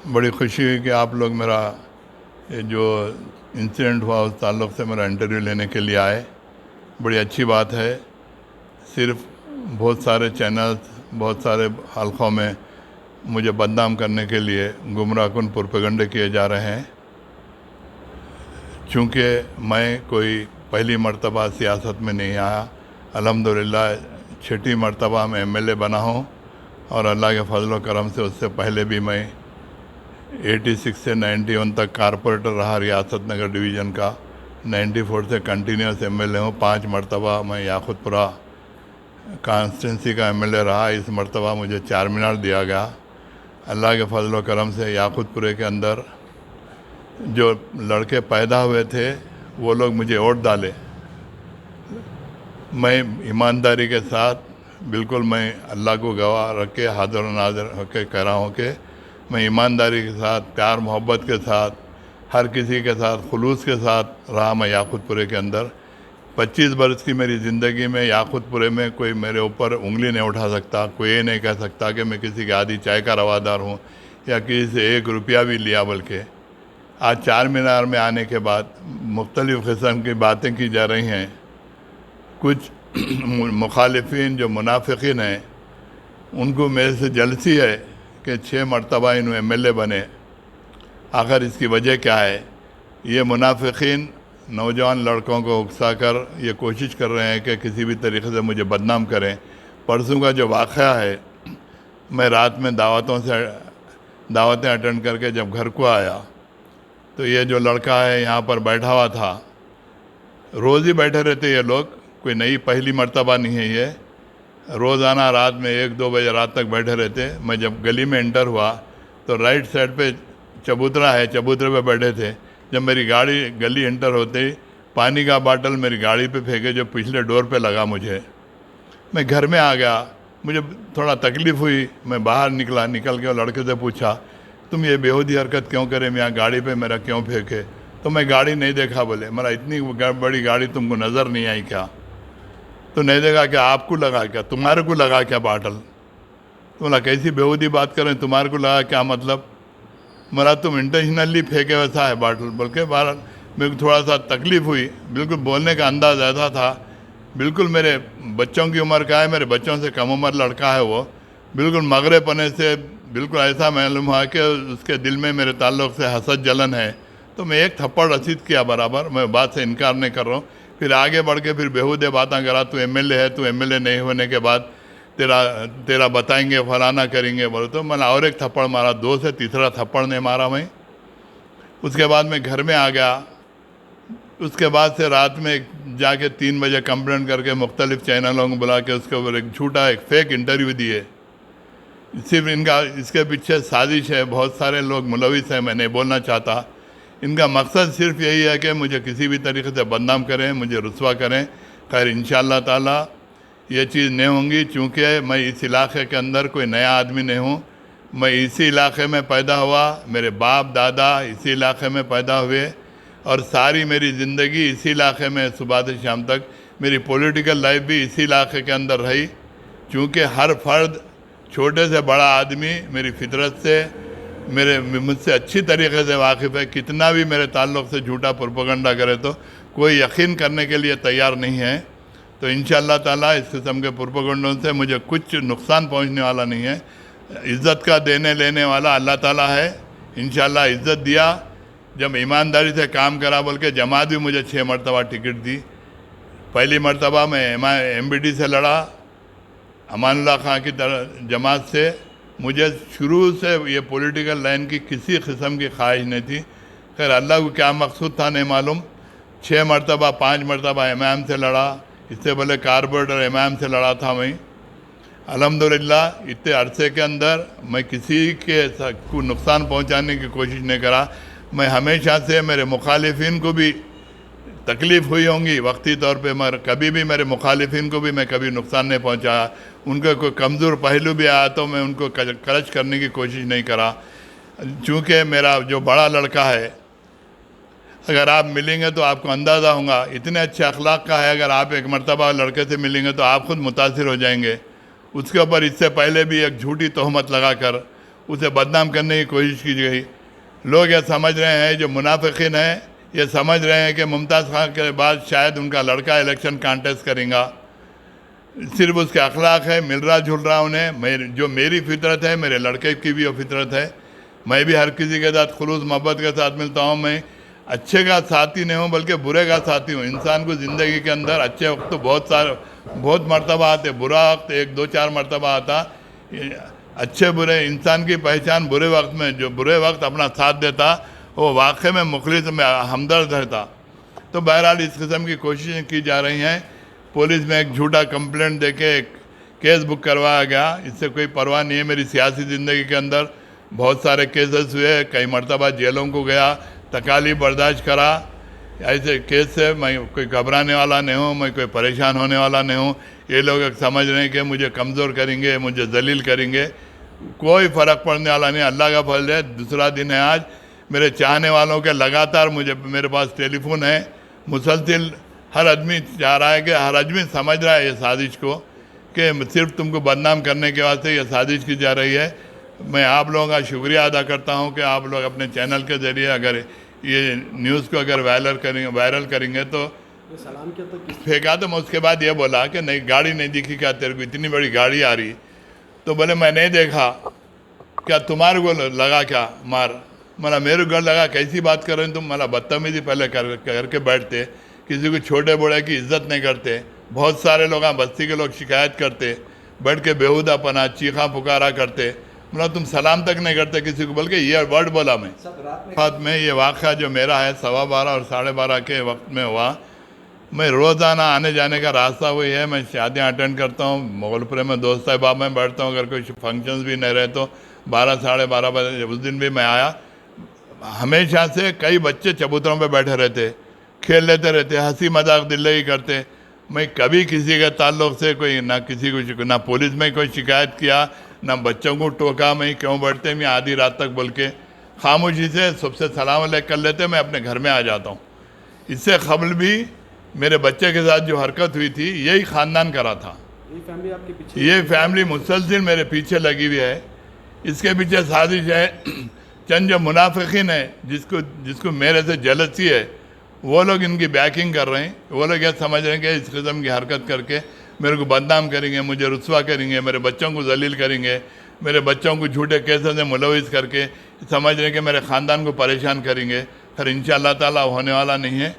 बड़ी खुशी हुई कि आप लोग मेरा ये जो इंसिडेंट हुआ उस ताल्लुक़ से मेरा इंटरव्यू लेने के लिए आए। बड़ी अच्छी बात है। सिर्फ बहुत सारे चैनल्स, बहुत सारे हलक़ों में मुझे बदनाम करने के लिए गुमराहकुन प्रोपेगेंडे किए जा रहे हैं। चूँकि मैं कोई पहली मर्तबा सियासत में नहीं आया, अल्हम्दुलिल्लाह छठी मर्तबा मैं एमएलए बना हूँ और अल्लाह के फजल व करम से उससे पहले भी मैं 86 से 91 तक कारपोरेटर रहा रियासत नगर डिवीज़न का। 94 से कंटिन्यूस एमएलए हूँ। 5 मरतबा मैं याकुतपुरा कॉन्स्टिट्यूंसी का एमएलए रहा। इस मरतबा मुझे 4 मीनार दिया गया। अल्लाह के फजल व करम से याकुतपुरे के अंदर जो लड़के पैदा हुए थे वो लोग मुझे वोट डाले। मैं ईमानदारी के साथ बिल्कुल मैं अल्लाह को गवाह रख के हाज़िर नाज़िर होकर कह रहा हूँ कि मैं ईमानदारी के साथ, प्यार मोहब्बत के साथ, हर किसी के साथ खुलूस के साथ रहा। मैं याकुतपुरे के अंदर 25 बरस की मेरी ज़िंदगी में याकुतपुरे में कोई मेरे ऊपर उंगली नहीं उठा सकता। कोई ये नहीं कह सकता कि मैं किसी की आधी चाय का रवादार हूँ या किसी से 1 रुपया भी लिया। बल्कि आज 4 मीनार में आने के बाद मुख्तलिफ़ किस्म की बातें की जा रही हैं। कुछ मुखालिफिन जो मुनाफिकीन हैं उनको मेरे से जलसी है कि 6 मरतबा इन एमएलए बने। आखिर इसकी वजह क्या है? ये मुनाफिकीन नौजवान लड़कों को उकसा कर ये कोशिश कर रहे हैं कि किसी भी तरीके से मुझे बदनाम करें। परसों का जो वाक़या है, मैं रात में दावतें अटेंड करके जब घर को आया तो ये जो लड़का है यहाँ पर बैठा हुआ था। रोज़ ही बैठे रहते ये लोग, कोई नई पहली मर्तबा नहीं है ये। रोज़ाना रात में 1-2 बजे रात तक बैठे रहते। मैं जब गली में एंटर हुआ तो राइट साइड पे चबूतरा है, चबूतरे पे बैठे थे। जब मेरी गाड़ी गली एंटर होते ही पानी का बाटल मेरी गाड़ी पे फेंके जो पिछले डोर पे लगा मुझे। मैं घर में आ गया, मुझे थोड़ा तकलीफ़ हुई। मैं बाहर निकल के लड़के से पूछा, तुम ये बेहूदी हरकत क्यों करे, मैं यहाँ गाड़ी पे मेरा क्यों फेंके? तो मैं गाड़ी नहीं देखा। बोले मेरा इतनी बड़ी गाड़ी तुमको नज़र नहीं आई क्या? तो नहीं देखा क्या? आपको लगा क्या? तुम्हारे को लगा क्या बाटल? तो बोला कैसी बेहूदी बात कर रहे हैं, तुम्हारे को लगा क्या मतलब? मेरा तुम इंटेंशनली फेंके वैसा है बाटल। बल्कि बाहर मेरे को थोड़ा सा तकलीफ़ हुई। बिल्कुल बोलने का अंदाज़ ऐसा था, बिल्कुल मेरे बच्चों की उम्र का है, मेरे बच्चों से कम उम्र लड़का है वो। बिल्कुल मगरे पने से बिल्कुल ऐसा मालूम हुआ कि उसके दिल में मेरे ताल्लुक़ से हसद जलन है। तो मैं एक थप्पड़ रसीद किया बराबर। मैं बात से इनकार नहीं कर रहा हूँ। फिर आगे बढ़ के फिर बेहूदे बातें करा, तू एमएलए है, तू एमएलए नहीं होने के बाद तेरा बताएंगे, फलाना करेंगे बोले। तो मैंने और एक थप्पड़ मारा, 2 से तीसरा थप्पड़ नहीं मारा मैं। उसके बाद मैं घर में आ गया। उसके बाद से रात में जाके 3 बजे कंप्लेंट करके मुख्तलिफ़ चैनलों को बुला के उसके ऊपर एक झूठा एक फेक इंटरव्यू दिए। सिर्फ इनका इसके पीछे साजिश है, बहुत सारे लोग मुलविस हैं, मैं नहीं बोलना चाहता। इनका मकसद सिर्फ यही है कि मुझे किसी भी तरीके से बदनाम करें, मुझे रुस्वा करें। खैर इंशाअल्लाह ताला ये चीज़ नहीं होंगी, चूँकि मैं इस इलाके के अंदर कोई नया आदमी नहीं हूँ। मैं इसी इलाके में पैदा हुआ, मेरे बाप दादा इसी इलाके में पैदा हुए और सारी मेरी ज़िंदगी इसी इलाके में सुबह से शाम तक मेरी पॉलिटिकल लाइफ भी इसी इलाके के अंदर रही। चूँकि हर फर्द, छोटे से बड़ा आदमी मेरी फितरत से मुझसे अच्छी तरीके से वाकिफ़ है। कितना भी मेरे ताल्लुक़ से झूठा प्रोपेगेंडा करे तो कोई यकीन करने के लिए तैयार नहीं है। तो इंशाअल्लाह ताला इस किस्म के प्रोपेगेंडों से मुझे कुछ नुकसान पहुंचने वाला नहीं है। इज़्ज़त का देने लेने वाला अल्लाह ताला है। इंशाअल्लाह इज़्ज़त दिया। जब ईमानदारी से काम करा, बोल के जमात भी मुझे 6 मरतबा टिकट दी। पहली मरतबा मैं MBD से लड़ा, अमानुल्लाह खां की तरह जमात से। मुझे शुरू से ये पॉलिटिकल लाइन की किसी किस्म की ख्वाहिश नहीं थी। खैर अल्लाह को क्या मकसूद था नहीं मालूम। 6 मरतबा 5 मरतबा इमाम से लड़ा, इससे पहले कारपोरेटर इमाम से लड़ा था मैं। अल्हम्दुलिल्लाह इतने अरसे के अंदर मैं किसी के को नुकसान पहुंचाने की कोशिश नहीं करा। मैं हमेशा से मेरे मुखालिफिन को भी तकलीफ़ हुई होंगी वक्ती तौर पे, मगर कभी भी मेरे मुखालिफिन को भी मैं कभी नुकसान नहीं पहुंचाया। उनका कोई कमज़ोर पहलू भी आया तो मैं उनको करच करने की कोशिश नहीं करा। चूँकि मेरा जो बड़ा लड़का है, अगर आप मिलेंगे तो आपको अंदाज़ा होगा इतने अच्छे अखलाक का है। अगर आप एक मरतबा लड़के से मिलेंगे तो आप खुद मुतासिर हो जाएंगे। उसके ऊपर इससे पहले भी एक झूठी तोहमत लगा कर उसे बदनाम करने की कोशिश की गई। लोग ये समझ रहे हैं, जो मुनाफिकीन हैं ये समझ रहे हैं कि मुमताज़ खान के बाद शायद उनका लड़का इलेक्शन कॉन्टेस्ट करेगा। सिर्फ उसके अखलाक है, मिल रहा जुल रहा उन्हें। जो मेरी फितरत है, मेरे लड़के की भी वो फितरत है। मैं भी हर किसी के साथ खुलूस मोहब्बत के साथ मिलता हूँ। मैं अच्छे का साथी नहीं हूँ बल्कि बुरे का साथी हूँ। इंसान को ज़िंदगी के अंदर अच्छे वक्त तो बहुत मरतबा आते, बुरा वक्त 1-2-4 मरतबा आता। अच्छे बुरे इंसान की पहचान बुरे वक्त में, जो बुरे वक्त अपना साथ देता वो वाकई में मुखलिस में हमदर्द रहता। तो बहरहाल इस किस्म की कोशिशें की जा रही हैं। पुलिस में एक झूठा कंप्लेंट देके एक केस बुक करवाया गया। इससे कोई परवाह नहीं है। मेरी सियासी ज़िंदगी के अंदर बहुत सारे केसेस हुए, कई मरतबा जेलों को गया, तकालीफ बर्दाश्त करा। ऐसे केस से मैं कोई घबराने वाला नहीं हूँ, मैं कोई परेशान होने वाला नहीं हूँ। ये लोग समझ रहे हैं कि मुझे कमज़ोर करेंगे, मुझे जलील करेंगे, कोई फ़र्क पड़ने वाला नहीं। अल्लाह का फजल है, दूसरा दिन है आज। मेरे चाहने वालों के लगातार मेरे पास टेलीफोन है, मुसलसिल। हर आदमी चाह रहा है कि हर आदमी समझ रहा है ये साजिश को, कि सिर्फ तुमको बदनाम करने के वास्ते ये साजिश की जा रही है। मैं आप लोगों का शुक्रिया अदा करता हूँ कि आप लोग अपने चैनल के ज़रिए अगर ये न्यूज़ को अगर वायरल करेंगे तो सलाम किया तो फेंका। तो मैं उसके बाद ये बोला कि नहीं, गाड़ी नहीं दिखी क्या तेरे को, इतनी बड़ी गाड़ी आ रही? तो बोले मैं नहीं देखा। क्या तुम्हारे को लगा क्या मार? मला मेरे घर लगा। कैसी बात कर रहे हैं तुम? मला बदतमीजी पहले करके बैठते, किसी को छोटे बड़े की इज्जत नहीं करते। बहुत सारे लोग बस्ती के लोग शिकायत करते, बैठ के बेहुदापना चीखा पुकारा करते। मतलब तुम सलाम तक नहीं करते किसी को, बल्कि ये वर्ड बोला मैं। रात में ये वाक़ा जो मेरा है 12:15 और 12:30 के वक्त में हुआ। मैं रोज़ाना आने जाने का रास्ता वही है। मैं शादियाँ अटेंड करता हूँ, मोगलपुरे में दोस्त साहबाब में बैठता हूँ। अगर कोई फंक्शंस भी नहीं रहे तो 12-12:30 बजे। उस दिन भी मैं आया, हमेशा से कई बच्चे चबूतरों पे बैठे रहते, खेल लेते रहते, हंसी मजाक दिल्लगी करते। मैं कभी किसी के ताल्लुक़ से कोई ना किसी को, ना पुलिस में कोई शिकायत किया, ना बच्चों को टोका। मैं क्यों बैठते मैं आधी रात तक, बोल के खामोशी से सबसे सलाम अलैकुम कर लेते, मैं अपने घर में आ जाता हूँ। इससे कबल भी मेरे बच्चे के साथ जो हरकत हुई थी यही ख़ानदान करा था। ये फैमिली मुसलसिल मेरे पीछे लगी हुई है। इसके पीछे साजिश है। चंद जो मुनाफिकीन है, जिसको मेरे से जलसी है, वो लोग इनकी बैकिंग कर रहे हैं। वो लोग ये समझ रहे हैं कि इस किस्म की हरकत करके मेरे को बदनाम करेंगे, मुझे रुस्वा करेंगे, मेरे बच्चों को जलील करेंगे, मेरे बच्चों को झूठे केसों से मुलविस करके समझ रहे हैं कि मेरे ख़ानदान को परेशान करेंगे। फिर इंशाअल्लाह ताला होने वाला नहीं है।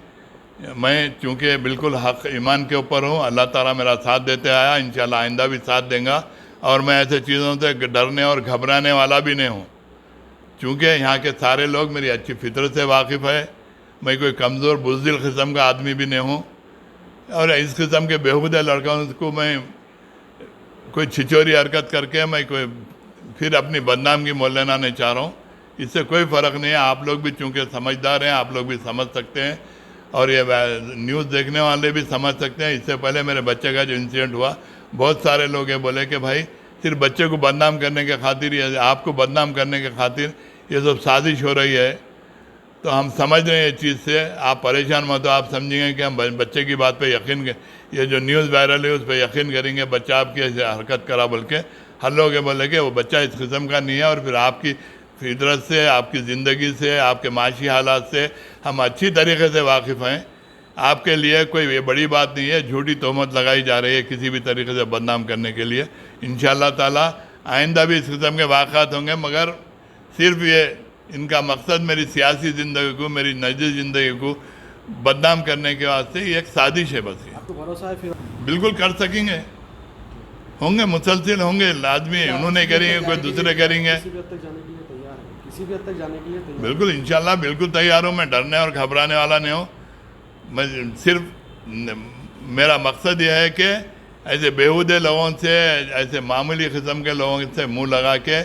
मैं चूँकि बिल्कुल हक़ ईमान के ऊपर हूँ, अल्लाह ताला मेरा साथ देते आया, इंशाअल्लाह आइंदा भी साथ देगा। और मैं ऐसे चीज़ों से डरने और घबराने वाला भी नहीं हूँ, चूँकि यहाँ के सारे लोग मेरी अच्छी फितरत से वाकिफ़ है। मैं कोई कमज़ोर बुज़दिल किस्म का आदमी भी नहीं हूँ। और इस किस्म के बेहुदा लड़कों को मैं कोई छिचोरी हरकत करके मैं कोई फिर अपनी बदनाम की मोल लेना नहीं चाह रहा हूँ। इससे कोई फ़र्क नहीं है। आप लोग भी चूँकि समझदार हैं, आप लोग भी समझ सकते हैं, और ये न्यूज़ देखने वाले भी समझ सकते हैं। इससे पहले मेरे बच्चे का जो इंसिडेंट हुआ, बहुत सारे लोग ये बोले कि भाई सिर्फ बच्चे को बदनाम करने के खातिर या आपको बदनाम करने के खातिर ये सब साजिश हो रही है। तो हम समझ रहे हैं इस चीज़ से, आप परेशान मत हो। आप समझेंगे कि हम बच्चे की बात पे यकीन, ये जो न्यूज़ वायरल है उस पर यकीन करेंगे, बच्चा आपकी ऐसे हरकत करा बोल के। हर लोग ये बोले कि वो बच्चा इस किस्म का नहीं है। और फिर आपकी फितरत से, आपकी ज़िंदगी से, आपके माशी हालात से हम अच्छी तरीके से वाकिफ़ हैं। आपके लिए कोई ये बड़ी बात नहीं है। झूठी तोहमत लगाई जा रही है किसी भी तरीके से बदनाम करने के लिए। इंशाअल्लाह ताला आइंदा भी इस किस्म के वाक़ात होंगे, मगर सिर्फ ये इनका मकसद मेरी सियासी ज़िंदगी को, मेरी निजी ज़िंदगी को बदनाम करने के वास्ते ये एक साजिश है बस। आपको भरोसा है फिर? बिल्कुल कर सकेंगे, होंगे, मुसलसिल होंगे, लाजमी। उन्होंने करेंगे, कोई दूसरे करेंगे। किसी भी हद तक जाने के लिए तैयार है? किसी भी हद तक जाने के लिए तैयार? बिल्कुल इंशाअल्लाह बिल्कुल तैयार हूँ। मैं डरने और घबराने वाला नहीं हूँ। मैं सिर्फ, मेरा मकसद यह है कि ऐसे बेहुदे लोगों से, ऐसे मामूली किस्म के लोगों से मुंह लगा के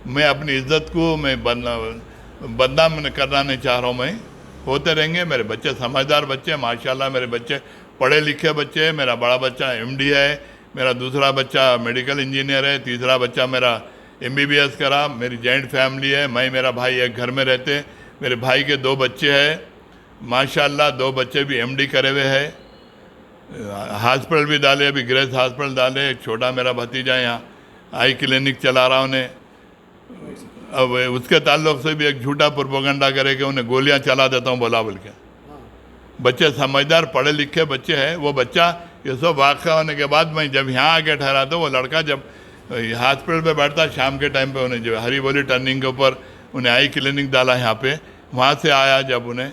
मैं अपनी इज़्ज़त को मैं बदनाम करना नहीं चाह रहा हूँ। मैं होते रहेंगे। मेरे बच्चे समझदार बच्चे हैं माशाल्लाह। मेरे बच्चे पढ़े लिखे बच्चे हैं। मेरा बड़ा बच्चा MD है, मेरा दूसरा बच्चा मेडिकल इंजीनियर है, तीसरा बच्चा मेरा MBBS करा। मेरी जॉइंट फैमिली है। मैं, मेरा भाई एक घर में रहते हैं। मेरे भाई के 2 बच्चे हैं माशाल्लाह, 2 बच्चे भी MD करे हुए हैं। हॉस्पिटल भी डाले, अभी ग्रेस हॉस्पिटल डाले। एक छोटा मेरा भतीजा यहाँ आई क्लिनिक चला रहा उन्हें। अब उसके ताल्लुक से भी एक झूठा प्रोपेगेंडा करे कि उन्हें गोलियां चला देता हूँ बोला बोल के। हाँ बच्चे समझदार पढ़े लिखे बच्चे हैं। वो बच्चा ये सब वाक़ा होने के बाद मैं जब यहाँ आके ठहरा तो वो लड़का जब हॉस्पिटल पे बैठता शाम के टाइम पे, उन्हें जो हरी बोली टर्निंग के ऊपर उन्हें आई क्लिनिक डाला यहाँ पे, वहाँ से आया जब उन्हें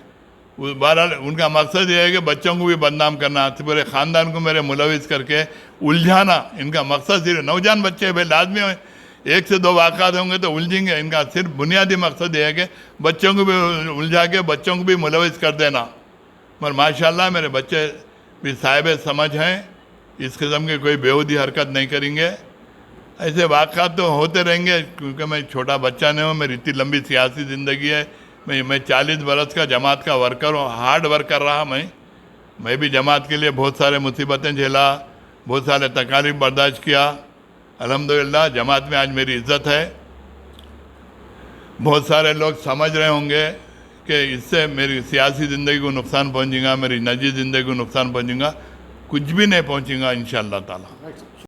बहरहाल उनका मकसद ये है कि बच्चों को भी बदनाम करना, पूरे ख़ानदान को मेरे मुलविस करके उलझाना, इनका मकसद सिर्फ नौजवान बच्चे भाई लाजमी एक से दो वाक़ात होंगे तो उलझेंगे। इनका सिर्फ बुनियादी मकसद ये है कि बच्चों को भी उलझा के बच्चों को भी मुलविस कर देना। मगर माशाल्लाह मेरे बच्चे भी साहिब समझ हैं, इस किस्म की कोई बेहूदी हरकत नहीं करेंगे। ऐसे वाक़ात तो होते रहेंगे क्योंकि मैं छोटा बच्चा नहीं हूँ, मेरी इतनी लंबी सियासी ज़िंदगी है। मैं 40 बरस का जमात का वर्कर हूँ, हार्ड वर्क कर रहा मैं भी जमात के लिए बहुत सारे मुसीबतें झेला, बहुत सारे तकालीफ बर्दाश्त किया। अल्हम्दुलिल्लाह जमात में आज मेरी इज़्ज़त है। बहुत सारे लोग समझ रहे होंगे कि इससे मेरी सियासी ज़िंदगी को नुकसान पहुँचेगा, मेरी निजी ज़िंदगी को नुकसान पहुँचेगा। कुछ भी नहीं पहुँचेगा इंशाअल्लाह ताला। राइट।